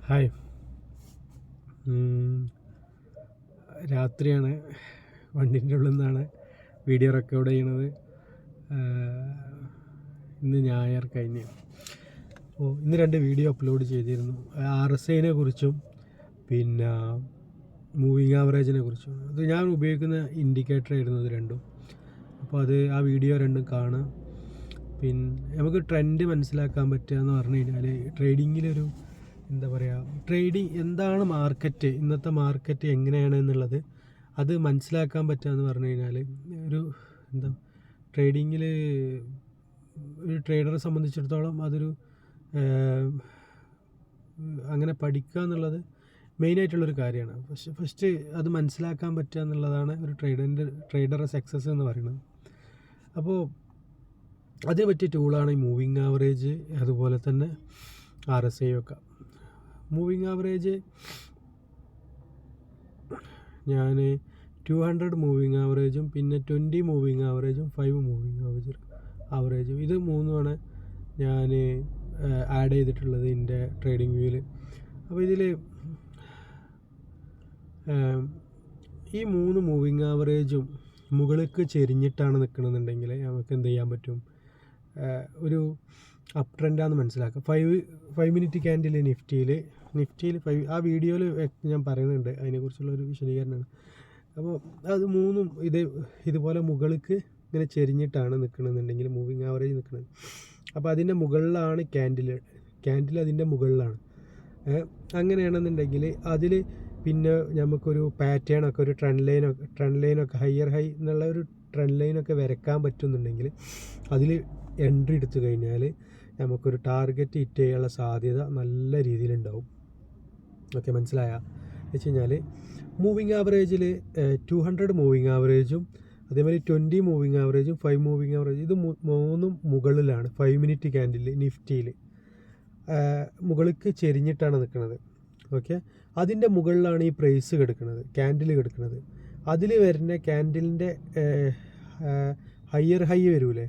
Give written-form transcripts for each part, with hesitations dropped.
Hi. രാത്രിയാണ്. വണ്ടിൻ്റെ ഉള്ളിൽ നിന്നാണ് വീഡിയോ റെക്കോർഡ് ചെയ്യണത്. ഇന്ന് ഞായർ കഴിഞ്ഞ്. അപ്പോൾ ഇന്ന് 2 വീഡിയോ അപ്ലോഡ് ചെയ്തിരുന്നു. RSIനെ കുറിച്ചും പിന്നെ മൂവിങ് ആവറേജിനെ കുറിച്ചും. അത് ഞാൻ ഉപയോഗിക്കുന്ന ഇൻഡിക്കേറ്റർ ആയിരുന്നു ഇത് രണ്ടും. അപ്പോൾ ആ വീഡിയോ രണ്ടും കാണാം. പിന്നെ നമുക്ക് ട്രെൻഡ് മനസ്സിലാക്കാൻ പറ്റുക എന്ന് പറഞ്ഞു കഴിഞ്ഞാൽ ട്രേഡിങ്ങിലൊരു എന്താ പറയുക, ട്രേഡിങ് എന്താണ് മാർക്കറ്റ്, ഇന്നത്തെ മാർക്കറ്റ് എങ്ങനെയാണ് എന്നുള്ളത് അത് മനസ്സിലാക്കാൻ പറ്റുക എന്ന് പറഞ്ഞു കഴിഞ്ഞാൽ ട്രേഡിങ്ങിൽ ഒരു ട്രേഡറെ സംബന്ധിച്ചിടത്തോളം അതൊരു അങ്ങനെ പഠിക്കുക എന്നുള്ളത് മെയിനായിട്ടുള്ളൊരു കാര്യമാണ്. ഫസ്റ്റ് അത് മനസ്സിലാക്കാൻ പറ്റുക എന്നുള്ളതാണ് ഒരു ട്രേഡറെ സക്സസ് എന്ന് പറയുന്നത്. അപ്പോൾ അതിന് പറ്റിയ ടൂളാണ് ഈ മൂവിങ് ആവറേജ്, അതുപോലെ തന്നെ RSI ഒക്കെ. മൂവിങ് ആവറേജ് ഞാൻ 200 മൂവിങ് ആവറേജും പിന്നെ 20 മൂവിങ് ആവറേജും 5 മൂവിങ് ആവറേജും ഇത് മൂന്നുമാണ് ഞാൻ ആഡ് ചെയ്തിട്ടുള്ളത് എൻ്റെ ട്രേഡിംഗ് വ്യൂവിൽ. അപ്പോൾ ഇതിൽ ഈ 3 മൂവിങ് ആവറേജും മുകളിലേക്ക് ചെരിഞ്ഞിട്ടാണ് നിൽക്കണമെന്നുണ്ടെങ്കിൽ നമുക്ക് എന്ത് ചെയ്യാൻ പറ്റും, ഒരു അപ്പ് ട്രെൻഡാണെന്ന് മനസ്സിലാക്കുക. 5 മിനിറ്റ് ക്യാൻഡിൽ നിഫ്റ്റിയിൽ 5 ആ വീഡിയോയിൽ ഞാൻ പറയുന്നുണ്ട്, അതിനെക്കുറിച്ചുള്ളൊരു വിശദീകരണമാണ്. അപ്പോൾ അത് മൂന്നും ഇതുപോലെ മുകളിലേക്ക് ഇങ്ങനെ ചെരിഞ്ഞിട്ടാണ് നിൽക്കണമെന്നുണ്ടെങ്കിൽ മൂവിങ് ആവറേജ് നിൽക്കുന്നത്. അപ്പോൾ അതിൻ്റെ മുകളിലാണ് ക്യാൻഡിൽ അതിൻ്റെ മുകളിലാണ്. അങ്ങനെയാണെന്നുണ്ടെങ്കിൽ അതിൽ പിന്നെ നമുക്കൊരു പാറ്റേണൊക്കെ, ഒരു ട്രെൻഡ് ലൈനൊക്കെ ഹൈ എന്നുള്ള ഒരു ട്രെൻഡ് ലൈനൊക്കെ വരയ്ക്കാൻ പറ്റുന്നുണ്ടെങ്കിൽ അതിൽ എൻട്രി എടുത്തു കഴിഞ്ഞാൽ നമുക്കൊരു ടാർഗറ്റ് ഹിറ്റ് ചെയ്യാനുള്ള സാധ്യത നല്ല രീതിയിലുണ്ടാവും. ഓക്കെ, മനസ്സിലായ വെച്ച് കഴിഞ്ഞാൽ മൂവിങ് ആവറേജിൽ 200 മൂവിങ് ആവറേജും അതേമാതിരി 20 മൂവിങ് ആവറേജും 5 മൂവിങ് ആവറേജും ഇത് മൂന്നും മുകളിലാണ്. 5 മിനിറ്റ് ക്യാൻഡിൽ നിഫ്റ്റിയിൽ മുകളിലേക്ക് ചെരിഞ്ഞിട്ടാണ് നിൽക്കുന്നത്. ഓക്കെ, അതിൻ്റെ മുകളിലാണ് ഈ പ്രൈസ് ക്യാൻഡിൽ കിടക്കുന്നത്. അതിൽ വരുന്ന ക്യാൻഡിലിൻ്റെ ഹയർ ഹൈ വരൂലേ,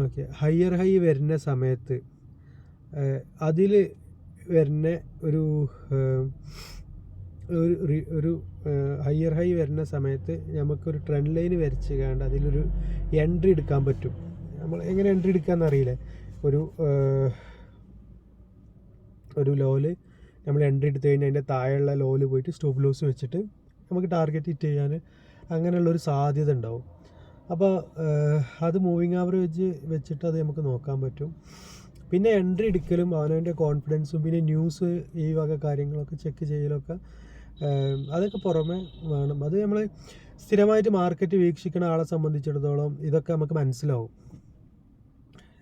ഓക്കെ, ഹയർ ഹൈ വരുന്ന സമയത്ത് അതിൽ വരുന്ന ഒരു ഹയർ ഹൈ വരുന്ന സമയത്ത് നമുക്കൊരു ട്രെൻഡ് ലൈൻ വരച്ച് കണ്ട് അതിലൊരു എൻട്രി എടുക്കാൻ പറ്റും. നമ്മൾ എങ്ങനെ എൻട്രി എടുക്കാമെന്ന് അറിയില്ലേ, ഒരു ലോല് നമ്മൾ എൻട്രി എടുത്തു കഴിഞ്ഞാൽ അതിൻ്റെ താഴെയുള്ള ലോല് പോയിട്ട് സ്റ്റോപ്പ് ലോസ് വെച്ചിട്ട് നമുക്ക് ടാർഗറ്റ് ഹിറ്റ് ചെയ്യാൻ അങ്ങനെയുള്ളൊരു സാധ്യത ഉണ്ടാവും. അപ്പോൾ അത് മൂവിങ് ആവറേജ് വെച്ചിട്ട് അത് നമുക്ക് നോക്കാൻ പറ്റും. പിന്നെ എൻട്രി എടുക്കലും അവനവൻ്റെ കോൺഫിഡൻസും പിന്നെ ന്യൂസ് ഈ വക കാര്യങ്ങളൊക്കെ ചെക്ക് ചെയ്യലൊക്കെ അതൊക്കെ പുറമെ വേണം. അത് നമ്മൾ സ്ഥിരമായിട്ട് മാർക്കറ്റ് വീക്ഷിക്കുന്ന ആളെ സംബന്ധിച്ചിടത്തോളം ഇതൊക്കെ നമുക്ക് മനസ്സിലാവും.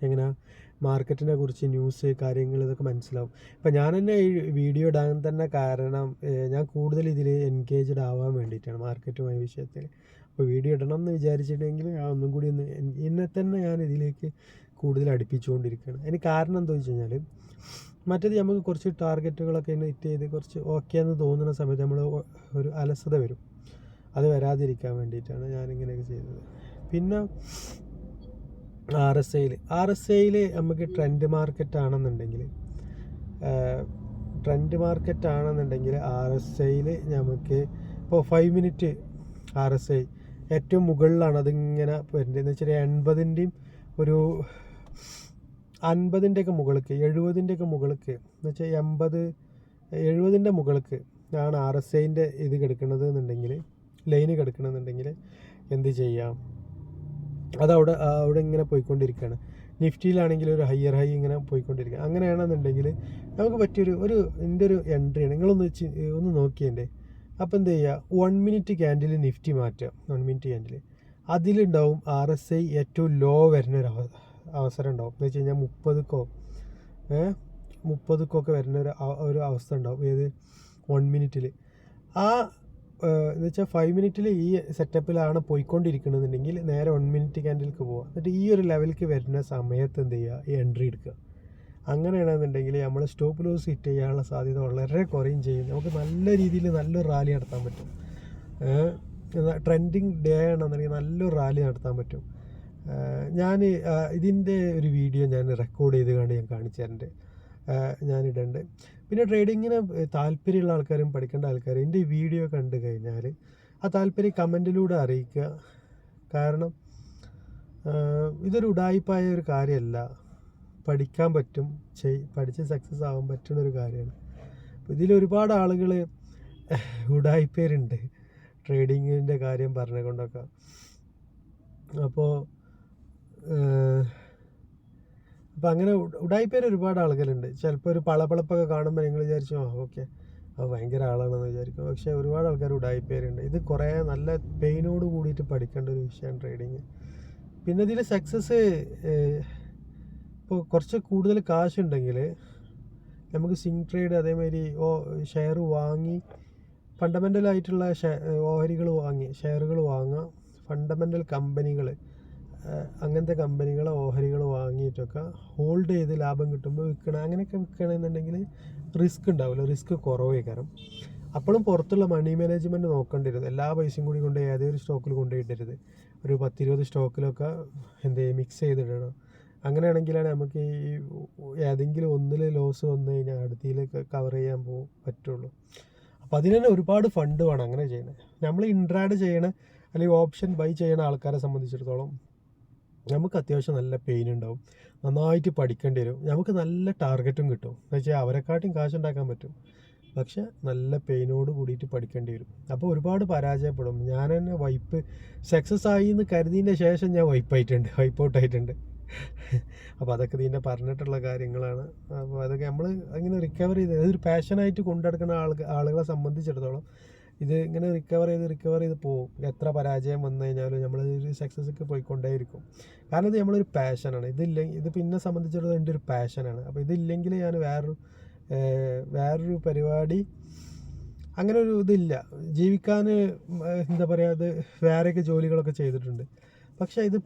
എങ്ങനെ മാർക്കറ്റിനെ കുറിച്ച് ന്യൂസ് കാര്യങ്ങൾ ഇതൊക്കെ മനസ്സിലാവും. ഇപ്പം ഞാൻ തന്നെ ഈ വീഡിയോ ഇടാൻ തന്നെ കാരണം ഞാൻ കൂടുതൽ ഇതിൽ എൻഗേജ്ഡ് ആവാൻ വേണ്ടിയിട്ടാണ് മാർക്കറ്റുമായി വിഷയത്തിൽ. അപ്പോൾ വീഡിയോ ഇടണം എന്ന് വിചാരിച്ചിട്ടുണ്ടെങ്കിൽ ഒന്നും കൂടി എന്നെ തന്നെ ഞാൻ ഇതിലേക്ക് കൂടുതൽ അടുപ്പിച്ചുകൊണ്ടിരിക്കുകയാണ്. അതിന് കാരണം എന്താ വെച്ച് കഴിഞ്ഞാൽ മറ്റേത് നമുക്ക് കുറച്ച് ടാർഗറ്റുകളൊക്കെ ഹിറ്റ് ചെയ്ത് കുറച്ച് ഓക്കെ എന്ന് തോന്നുന്ന സമയത്ത് നമ്മൾ ഒരു അലസത വരും. അത് വരാതിരിക്കാൻ വേണ്ടിയിട്ടാണ് ഞാനിങ്ങനെയൊക്കെ ചെയ്തത്. പിന്നെ RSIയിൽ നമുക്ക് ട്രെൻഡ് മാർക്കറ്റ് ആണെന്നുണ്ടെങ്കിൽ RSIയിൽ നമുക്ക് ഇപ്പോൾ 5 മിനിറ്റ് RSI ഏറ്റവും മുകളിലാണ്. അതിങ്ങനെ വരുന്നത് എന്ന് വെച്ചാൽ 80-ൻ്റെയും ഒരു 50-ൻ്റെയൊക്കെ മുകൾക്ക് 70-ൻ്റെയൊക്കെ മുകൾക്ക് എന്ന് വെച്ചാൽ 70-ൻ്റെ മുകൾക്ക് ആണ് RSIൻ്റെ ഇത് കിടക്കുന്നത് എന്നുണ്ടെങ്കിൽ, ലൈന് കിടക്കണമെന്നുണ്ടെങ്കിൽ എന്ത് ചെയ്യാം, അതവിടെ ഇങ്ങനെ പോയിക്കൊണ്ടിരിക്കുകയാണ്. നിഫ്റ്റിയിലാണെങ്കിൽ ഒരു ഹയർ ഹൈ ഇങ്ങനെ പോയിക്കൊണ്ടിരിക്കുക. അങ്ങനെയാണെന്നുണ്ടെങ്കിൽ നമുക്ക് പറ്റിയൊരു എൻ്റെ ഒരു എൻട്രിയാണ്. നിങ്ങളൊന്ന് നോക്കിയതിൻ്റെ. അപ്പോൾ എന്ത് ചെയ്യുക, 1 മിനിറ്റ് ക്യാൻഡിൽ നിഫ്റ്റി മാറ്റുക. 1 മിനിറ്റ് ക്യാൻഡിൽ അതിലുണ്ടാവും RSI ഏറ്റവും ലോ വരുന്ന അവസരം ഉണ്ടാവും. എന്ന് വെച്ച് കഴിഞ്ഞാൽ 30-ക്കൊക്കെ വരുന്ന ഒരു അവസ്ഥ ഉണ്ടാവും. ഏത് 1 മിനിറ്റിൽ എന്ന് വെച്ചാൽ 5 മിനിറ്റിൽ ഈ സെറ്റപ്പിലാണ് പോയിക്കൊണ്ടിരിക്കണമെന്നുണ്ടെങ്കിൽ നേരെ 1 മിനിറ്റ് ക്യാൻഡിലേക്ക് പോവുക. എന്നിട്ട് ഈ ഒരു ലെവലിലേക്ക് വരുന്ന സമയത്ത് എന്ത് ചെയ്യുക, ഈ എൻട്രി എടുക്കുക. അങ്ങനെയാണെന്നുണ്ടെങ്കിൽ നമ്മൾ സ്റ്റോപ്പ് ലോസ് ഹിറ്റ് ചെയ്യാനുള്ള സാധ്യത വളരെ കുറയും ചെയ്യും. നമുക്ക് നല്ല രീതിയിൽ നല്ലൊരു റാലി നടത്താൻ പറ്റും. ട്രെൻഡിങ് ഡേ ആണെന്നുണ്ടെങ്കിൽ നല്ലൊരു റാലി നടത്താൻ പറ്റും. ഞാൻ ഇതിൻ്റെ ഒരു വീഡിയോ ഞാൻ റെക്കോർഡ് ചെയ്ത് കണ്ട് ഞാൻ കാണിച്ചു തരുന്നുണ്ട്. ഞാനിടുന്നുണ്ട്. പിന്നെ ട്രേഡിങ്ങിന് താല്പര്യമുള്ള ആൾക്കാരും പഠിക്കേണ്ട ആൾക്കാരും എൻ്റെ ഈ വീഡിയോ കണ്ടു കഴിഞ്ഞാൽ ആ താല്പര്യം കമൻറ്റിലൂടെ അറിയിക്കുക. കാരണം ഇതൊരു ഉഡായിപ്പായ ഒരു കാര്യമല്ല, പഠിക്കാൻ പറ്റും, പഠിച്ച് സക്സസ് ആവാൻ പറ്റുന്ന ഒരു കാര്യമാണ്. അപ്പോൾ ഇതിലൊരുപാട് ആളുകൾ ഉഡായിപ്പേരുണ്ട് ട്രേഡിങ്ങിൻ്റെ കാര്യം പറഞ്ഞുകൊണ്ടൊക്കെ. അപ്പോൾ അങ്ങനെ ഉഡായിപ്പേര് ഒരുപാട് ആളുകളുണ്ട്. ചിലപ്പോൾ ഒരു പളപളപ്പൊക്കെ കാണുമ്പോൾ നിങ്ങൾ വിചാരിച്ചു ഓക്കെ അത് ഭയങ്കര ആളാണെന്ന് വിചാരിക്കും. പക്ഷേ ഒരുപാട് ആൾക്കാർ ഉഡായിപ്പേരുണ്ട്. ഇത് കുറേ നല്ല പെയിനോട് കൂടിയിട്ട് പഠിക്കേണ്ട ഒരു വിഷയമാണ് ട്രേഡിങ്. പിന്നെ ഇതിൽ സക്സസ് ഇപ്പോൾ കുറച്ച് കൂടുതൽ കാശുണ്ടെങ്കിൽ നമുക്ക് സിങ് ട്രേഡ് അതേമാതിരി ഷെയർ വാങ്ങി ഫണ്ടമെൻ്റലായിട്ടുള്ള ഓഹരികൾ വാങ്ങി ഷെയറുകൾ വാങ്ങുക. ഫണ്ടമെൻ്റൽ കമ്പനികൾ അങ്ങനത്തെ കമ്പനികളെ ഓഹരികൾ വാങ്ങിയിട്ടൊക്കെ ഹോൾഡ് ചെയ്ത് ലാഭം കിട്ടുമ്പോൾ വിൽക്കണം. അങ്ങനെയൊക്കെ വിൽക്കണമെന്നുണ്ടെങ്കിൽ റിസ്ക് ഉണ്ടാവില്ല, റിസ്ക് കുറവേ കാരണം. അപ്പോഴും പുറത്തുള്ള മണി മാനേജ്മെൻറ്റ് നോക്കേണ്ടിരുന്നത് എല്ലാ പൈസയും കൂടി കൊണ്ട് ഏതൊരു സ്റ്റോക്കിൽ കൊണ്ടുപോയിട്ടരുത്. ഒരു 10-20 സ്റ്റോക്കിലൊക്കെ മിക്സ് ചെയ്തിടണം. അങ്ങനെയാണെങ്കിലാണ് നമുക്ക് ഈ ഏതെങ്കിലും ഒന്നിൽ ലോസ് വന്നു കഴിഞ്ഞാൽ അടുത്തതിലേക്ക് കവർ ചെയ്യാൻ പറ്റുള്ളൂ. അപ്പോൾ അതിന് തന്നെ ഒരുപാട് ഫണ്ട് വേണം അങ്ങനെ ചെയ്യണേ. നമ്മൾ ഇൻട്രാഡ് ചെയ്യണ അല്ലെങ്കിൽ ഓപ്ഷൻ ബൈ ചെയ്യണ ആൾക്കാരെ സംബന്ധിച്ചിടത്തോളം നമുക്ക് അത്യാവശ്യം നല്ല പെയിൻ ഉണ്ടാവും, നന്നായിട്ട് പഠിക്കേണ്ടി വരും, നമുക്ക് നല്ല ടാർഗറ്റും കിട്ടും. എന്ന് വെച്ചാൽ അവരെക്കാട്ടും കാശുണ്ടാക്കാൻ പറ്റും, പക്ഷെ നല്ല പെയിനോട് കൂടിയിട്ട് പഠിക്കേണ്ടി വരും. അപ്പോൾ ഒരുപാട് പരാജയപ്പെടും. ഞാൻ തന്നെ സക്സസ് ആയി എന്ന് കരുതിയതിൻ്റെ ശേഷം ഞാൻ വൈപ്പ് ഔട്ടായിട്ടുണ്ട്. അപ്പോൾ അതൊക്കെ ഇതിൻ്റെ പറഞ്ഞിട്ടുള്ള കാര്യങ്ങളാണ്. അപ്പോൾ അതൊക്കെ നമ്മൾ അങ്ങനെ റിക്കവർ ചെയ്ത് അതൊരു പാഷനായിട്ട് കൊണ്ടുനടക്കുന്ന ആളുകളെ സംബന്ധിച്ചിടത്തോളം ഇത് ഇങ്ങനെ റിക്കവർ ചെയ്ത് പോകും. എത്ര പരാജയം വന്നു കഴിഞ്ഞാലും നമ്മളൊരു സക്സസ്സൊക്കെ പോയിക്കൊണ്ടേയിരിക്കും. കാരണം ഇത് നമ്മളൊരു പാഷനാണ്. ഇത് പിന്നെ സംബന്ധിച്ചിടത്തോളം എൻ്റെ ഒരു പാഷനാണ്. അപ്പോൾ ഇതില്ലെങ്കിൽ ഞാൻ വേറൊരു പരിപാടി അങ്ങനെ ഒരു ഇതില്ല. ജീവിക്കാൻ എന്താ പറയുക, അത് വേറെയൊക്കെ ജോലികളൊക്കെ ചെയ്തിട്ടുണ്ട്. പക്ഷേ ഇത്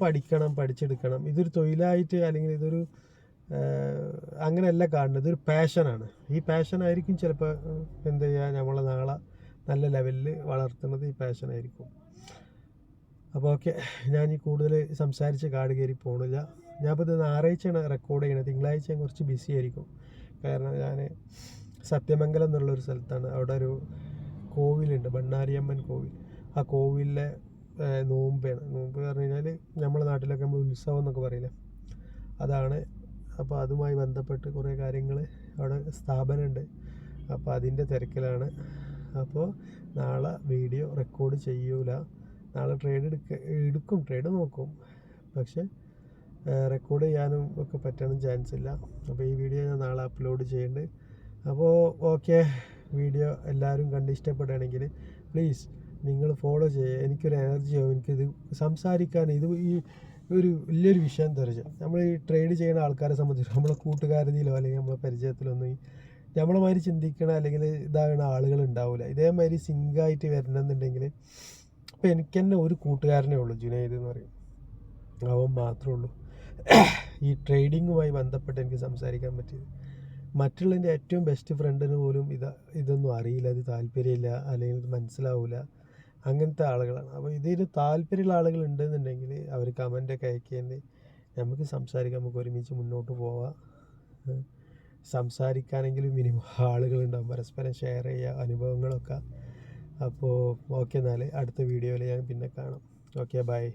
പഠിച്ചെടുക്കണം. ഇതൊരു തൊഴിലായിട്ട് അല്ലെങ്കിൽ ഇതൊരു അങ്ങനെയല്ല കാണുന്നത്, ഇതൊരു പാഷനാണ്. ഈ പാഷനായിരിക്കും ചിലപ്പോൾ എന്താ ചെയ്യുക നമ്മളെ നാളെ നല്ല ലെവലിൽ വളർത്തുന്നത് ഈ പാഷനായിരിക്കും. അപ്പോൾ ഓക്കെ, ഞാൻ ഈ കൂടുതൽ സംസാരിച്ച് കാട് കയറി പോകണില്ല. ഞാനിപ്പോൾ ഇത് ഞായറാഴ്ചയാണ് റെക്കോർഡ് ചെയ്യുന്നത്. തിങ്കളാഴ്ച ഞാൻ കുറച്ച് ബിസി ആയിരിക്കും. കാരണം ഞാൻ സത്യമംഗലം എന്നുള്ളൊരു സ്ഥലത്താണ്. അവിടെ ഒരു കോവിലുണ്ട്, ബണ്ണാരിയമ്മൻ കോവിൽ. ആ കോവിലിലെ നോമ്പ് പറഞ്ഞു കഴിഞ്ഞാൽ നമ്മുടെ നാട്ടിലൊക്കെ നമ്മൾ ഉത്സവം എന്നൊക്കെ പറയില്ലേ, അതാണ്. അപ്പോൾ അതുമായി ബന്ധപ്പെട്ട് കുറേ കാര്യങ്ങൾ അവിടെ സ്ഥാപനമുണ്ട്. അപ്പോൾ അതിൻ്റെ തിരക്കിലാണ്. അപ്പോൾ നാളെ വീഡിയോ റെക്കോർഡ് ചെയ്യൂല. നാളെ ട്രേഡ് നോക്കും, പക്ഷെ റെക്കോർഡ് ചെയ്യാനും ഒക്കെ പറ്റാനും ചാൻസ് ഇല്ല. അപ്പോൾ ഈ വീഡിയോ ഞാൻ നാളെ അപ്ലോഡ് ചെയ്യുന്നുണ്ട്. അപ്പോൾ ഓക്കെ, വീഡിയോ എല്ലാവരും കണ്ട് ഇഷ്ടപ്പെടുകയാണെങ്കിൽ പ്ലീസ് നിങ്ങൾ ഫോളോ ചെയ്യുക. എനിക്കൊരു എനർജിയാവും, എനിക്കിത് സംസാരിക്കാൻ. ഇത് ഈ ഒരു വലിയൊരു വിഷയം തെറിച്ച് നമ്മൾ ഈ ട്രേഡ് ചെയ്യുന്ന ആൾക്കാരെ സംബന്ധിച്ച് നമ്മളെ കൂട്ടുകാരതിയിലോ അല്ലെങ്കിൽ നമ്മളെ പരിചയത്തിലൊന്നും നമ്മളെ മാതിരി ചിന്തിക്കണ അല്ലെങ്കിൽ ഇതാകുന്ന ആളുകൾ ഉണ്ടാവില്ല. ഇതേമാതിരി സിങ്കായിട്ട് വരണമെന്നുണ്ടെങ്കിൽ ഇപ്പോൾ എനിക്ക് തന്നെ ഒരു കൂട്ടുകാരനേ ഉള്ളൂ, ജുനൈദ് എന്ന് പറയും. അവൻ മാത്രമേ ഉള്ളൂ ഈ ട്രേഡിങ്ങുമായി ബന്ധപ്പെട്ട് എനിക്ക് സംസാരിക്കാൻ പറ്റിയത്. മറ്റുള്ളതിൻ്റെ ഏറ്റവും ബെസ്റ്റ് ഫ്രണ്ടിന് പോലും ഇതൊന്നും അറിയില്ല, ഇത് താല്പര്യമില്ല അല്ലെങ്കിൽ ഇത് മനസ്സിലാവില്ല, അങ്ങനത്തെ ആളുകളാണ്. അപ്പോൾ ഇതിന് താല്പര്യമുള്ള ആളുകൾ ഉണ്ടെന്നുണ്ടെങ്കിൽ അവർ കമൻ്റൊക്കെ അയക്കേണ്ടി നമുക്ക് സംസാരിക്കാം, നമുക്ക് ഒരുമിച്ച് മുന്നോട്ട് പോവാം. സംസാരിക്കാനെങ്കിലും മിനിമം ആളുകളുണ്ടാകും, പരസ്പരം ഷെയർ ചെയ്യുക അനുഭവങ്ങളൊക്കെ. അപ്പോൾ ഓക്കെ, എന്നാൽ അടുത്ത വീഡിയോയിൽ ഞാൻ പിന്നെ കാണാം. Okay, by.